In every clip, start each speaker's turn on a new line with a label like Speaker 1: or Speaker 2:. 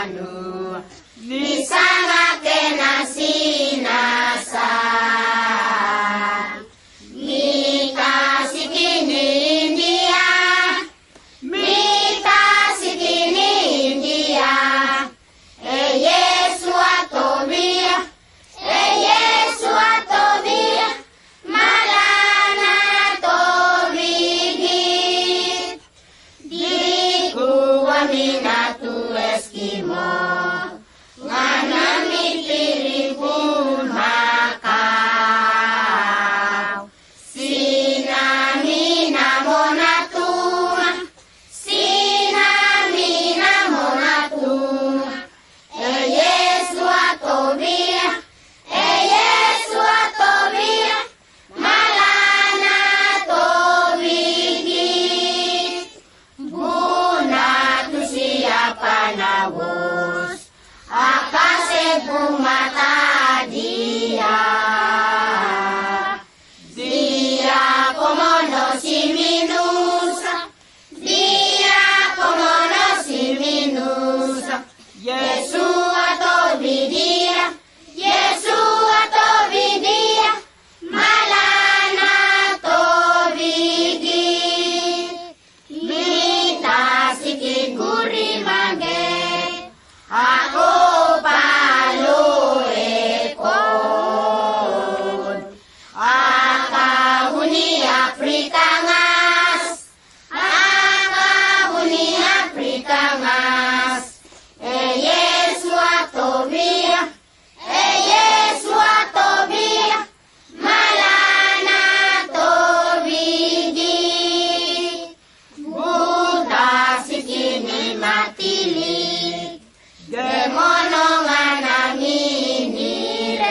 Speaker 1: anu nisangake nasinasa mita sikini India Yesu atobia malana tobigi dikuwa minatu Eskimo ngana mipiripun makau sinamina monatuma Yesu atobia malana tobigi buna tu siapa nawus akase mata dia komono si minusa Yesu atobidia malana tobigi mita sikiguri mage ako palo ekon akahuni Afrika ngas Yesu atobia malana tobigi buta sikini matili demono ngana minires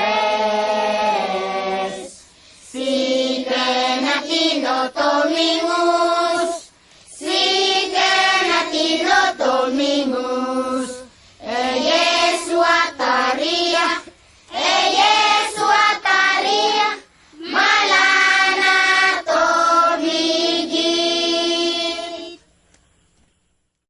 Speaker 1: sikenatino tomingus